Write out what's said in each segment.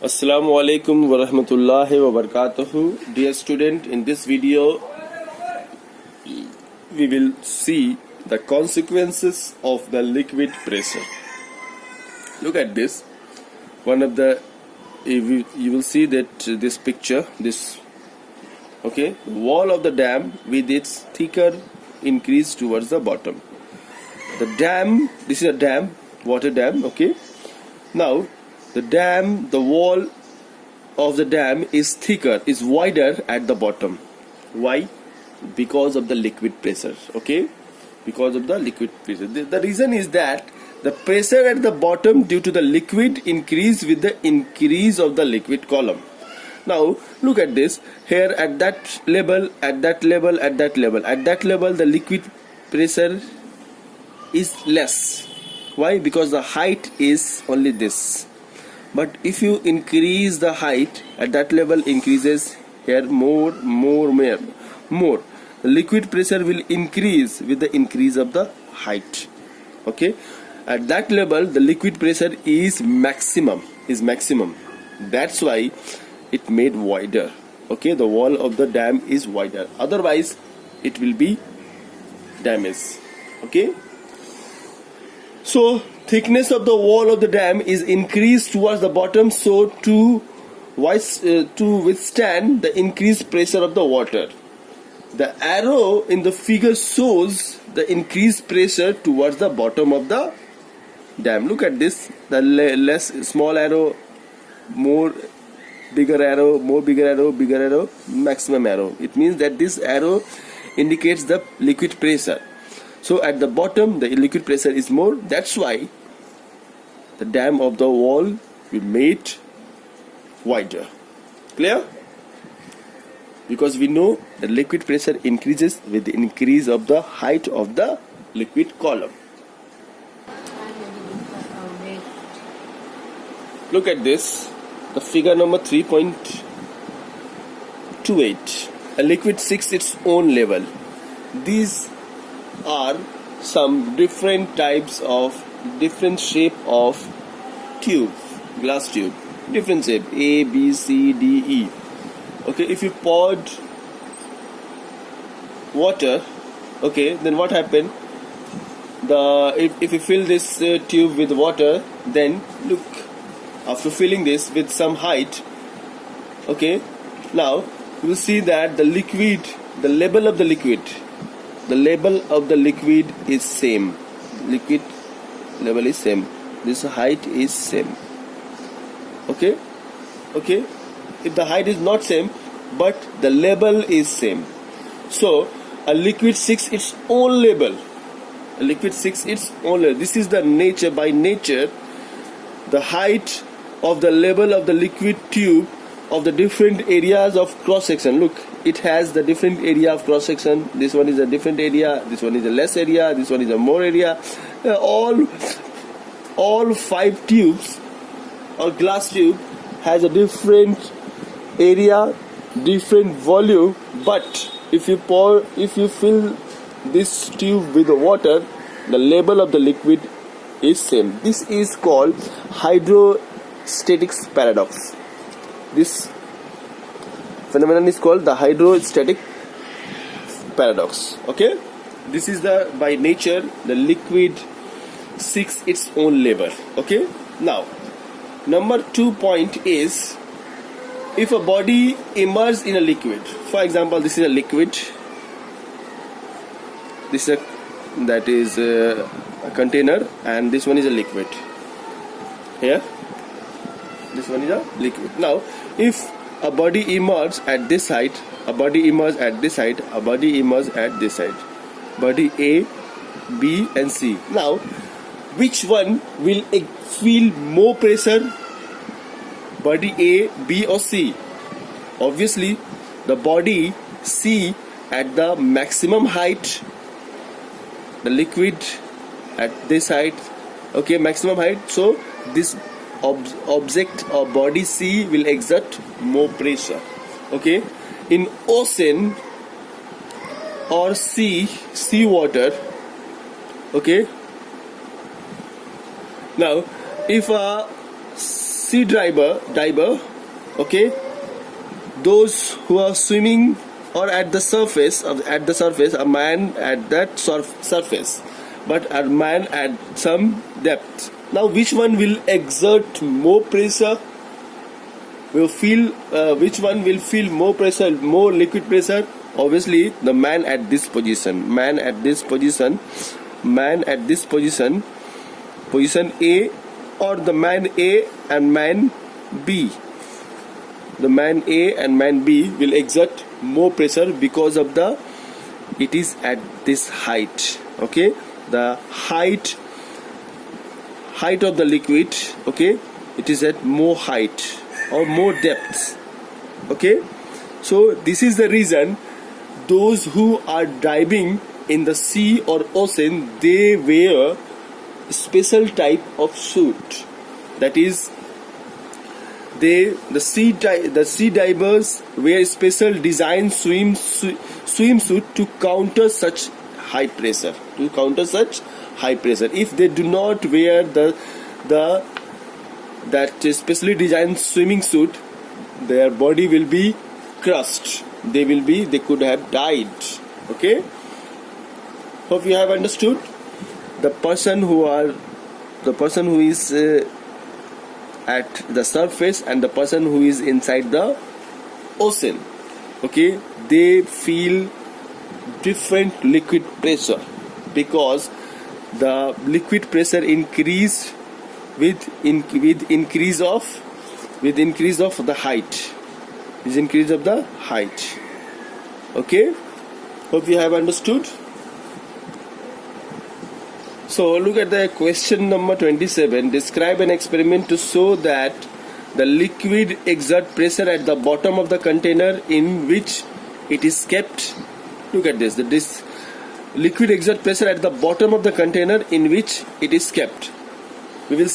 Assalamu alaikum wa rahmatullahi wa barakatuhu. Dear student, in this video we will see the consequences of the liquid pressure. Look at this. You will see that this picture, wall of the dam with its thicker increase towards the bottom. The dam, this is a dam, water dam, okay. Now the wall of the dam is thicker, is wider at the bottom. Why? Because of the liquid pressure, okay. Because of the liquid pressure. The reason is that the pressure at the bottom due to the liquid increase with the increase of the liquid column. Now look at this. Here at that level, the liquid pressure is less. Why? Because the height is only this. But if you increase the height, at that level increases here more. The liquid pressure will increase with the increase of the height. Okay. At that level, the liquid pressure is maximum. That's why it made wider. Okay. The wall of the dam is wider. Otherwise, it will be damaged. Okay. So thickness of the wall of the dam is increased towards the bottom, so to withstand the increased pressure of the water. The arrow in the figure shows the increased pressure towards the bottom of the dam. Look at this. The small arrow, bigger arrow, bigger arrow, maximum arrow. It means that this arrow indicates the liquid pressure. So at the bottom the liquid pressure is more. That's why the dam of the wall will be made wider. Clear? Because we know the liquid pressure increases with the increase of the height of the liquid column. Look at this. The figure number 3.28. A liquid seeks its own level. These are some different types of different shape of tube, glass tube, different shape, A, B, C, D, E. Okay, if you poured water, okay, then what happened? If you fill this tube with water, then look, after filling this with some height, okay, now you will see that the level of the liquid is same. Liquid level is same. This height is same. Okay. If the height is not same, but the level is same, so a liquid seeks its own level. This is the nature. By nature, the height of the level of the liquid tube of the different areas of cross section. Look, it has the different area of cross section. This one is a different area, this one is a less area, this one is a more area. All 5 tubes or glass tube has a different area, different volume. But if you fill this tube with the water, the level of the liquid is same. This is called hydrostatic paradox. This phenomenon is called the hydrostatic paradox. Okay, this is by nature the liquid seeks its own level. Okay, now number 2 point is, if a body immerses in a liquid, for example, this is a liquid, that is a container, and this one is a liquid. Here, this one is a liquid. Now, if a body immerses at this side, a body immerses at this side, a body immerses at this side, body A, B, and C. Now, which one will feel more pressure? Body A, B, or C? Obviously, the body C at the maximum height, the liquid at this height, okay, maximum height. So this object or body C will exert more pressure. Okay, in ocean or sea water, okay, now if a sea diver, okay, those who are swimming or at the surface, a man at that surface, but a man at some depth. Now, which one will exert more pressure? Which one will feel more pressure, more liquid pressure? Obviously, the man at this position, position A, or the man A and man B. The man A and man B will exert more pressure because of it is at this height. Okay, the height of the liquid. Okay, it is at more height or more depth. Okay, so this is the reason those who are diving in the sea or ocean, they wear special type of suit. That is, the sea divers wear special design swimsuit to counter such high pressure. If they do not wear that specially designed swimming suit, their body will be crushed. They could have died. Okay, hope you have understood. The person who is at the surface and the person who is inside the ocean, okay, they feel different liquid pressure, because the liquid pressure increase with increase of the height. Okay, hope you have understood. So look at the question number 27. Describe an experiment to show that the liquid exert pressure at the bottom of the container in which it is kept. Look at this. This liquid exert pressure at the bottom of the container in which it is kept. We have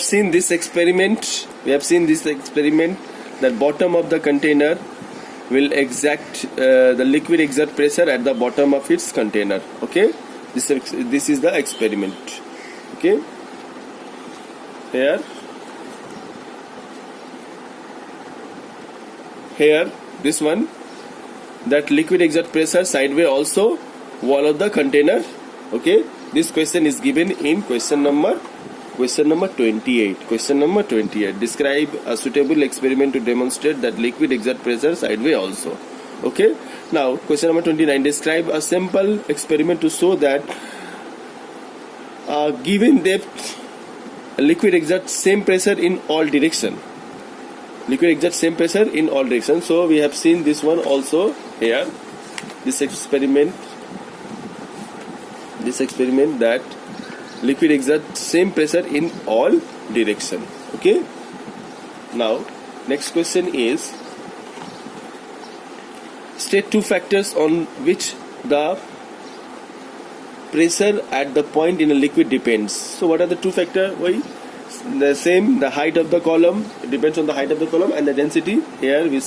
seen this experiment. That bottom of the container will the liquid exert pressure at the bottom of its container. Okay, this is the experiment. Okay, here this one, that liquid exert pressure sideways also wall of the container. Okay, this question is given in question number 28. Question number 28. Describe a suitable experiment to demonstrate that liquid exert pressure sideways also. Okay. Now question number 29. Describe a simple experiment to show that given depth, liquid exerts same pressure in all direction. So we have seen this one also here. This experiment that liquid exerts same pressure in all direction. Okay. Now next question is, state two factors on which the pressure at the point in a liquid depends. So what are the two factors? Why? The height of the column. It depends on the height of the column, and the density. Here we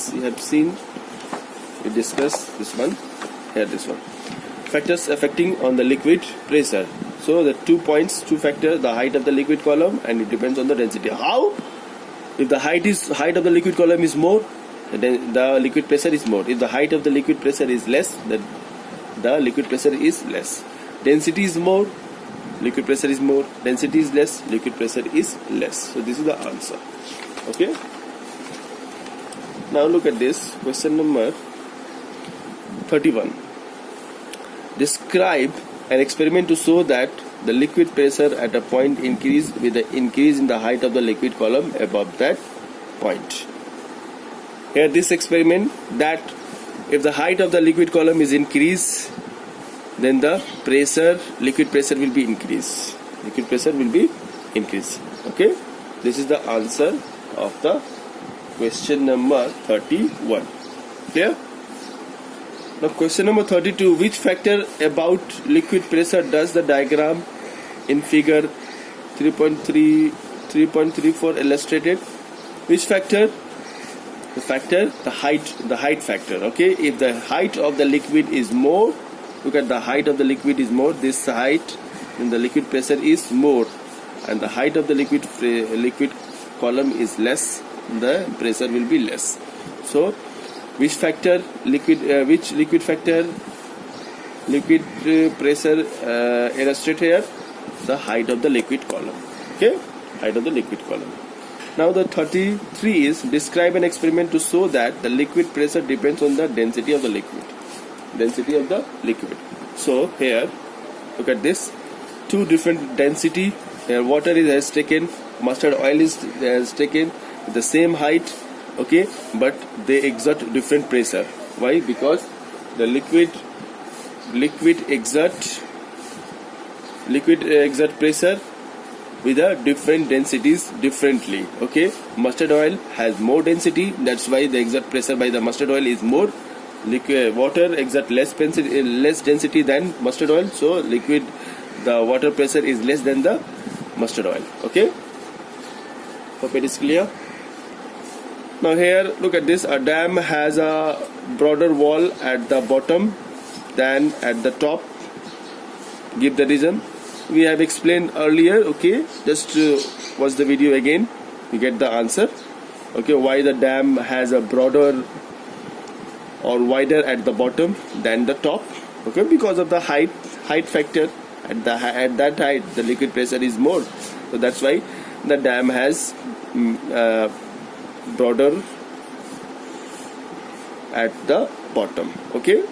discussed this one. Here this one. Factors affecting on the liquid pressure. So the 2 factors, the height of the liquid column, and it depends on the density. How? If the height of the liquid column is more, then the liquid pressure is more. If the height of the liquid pressure is less, then the liquid pressure is less. Density is more, liquid pressure is more. Density is less, liquid pressure is less. So this is the answer. Okay. Now look at this question number 31. Describe an experiment to show that the liquid pressure at a point increase with the increase in the height of the liquid column above that point. Here this experiment, that if the height of the liquid column is increased, then the liquid pressure will be increased. Okay, this is the answer of the question number 31. Clear? Now question number 32. Which factor about liquid pressure does the diagram in figure 3.34 illustrated? Which factor? The height factor. Okay, if the height of the liquid is more, look at the height of the liquid is more, this height then the liquid pressure is more, and the height of the liquid column is less, the pressure will be less. So which liquid factor liquid pressure illustrate here? The height of the liquid column. Okay, height of the liquid column. Now the 33 is describe an experiment to show that the liquid pressure depends on the density of the liquid. Density of the liquid. So here, look at this. Two different density. Here water has taken, mustard oil has taken the same height. Okay, but they exert different pressure. Why? Because the liquid exert pressure with a different densities differently. Okay, mustard oil has more density, that's why the exert pressure by the mustard oil is more. Liquid water exert less density than mustard oil, so the water pressure is less than the mustard oil. Okay, hope it is clear. Now here, look at this. A dam has a broader wall at the bottom than at the top. Give the reason. We have explained earlier. Okay, just watch the video again. You get the answer. Okay, why the dam has a broader or wider at the bottom than the top? Okay, because of the height factor. At that height, the liquid pressure is more. So that's why the dam has broader at the bottom. Okay.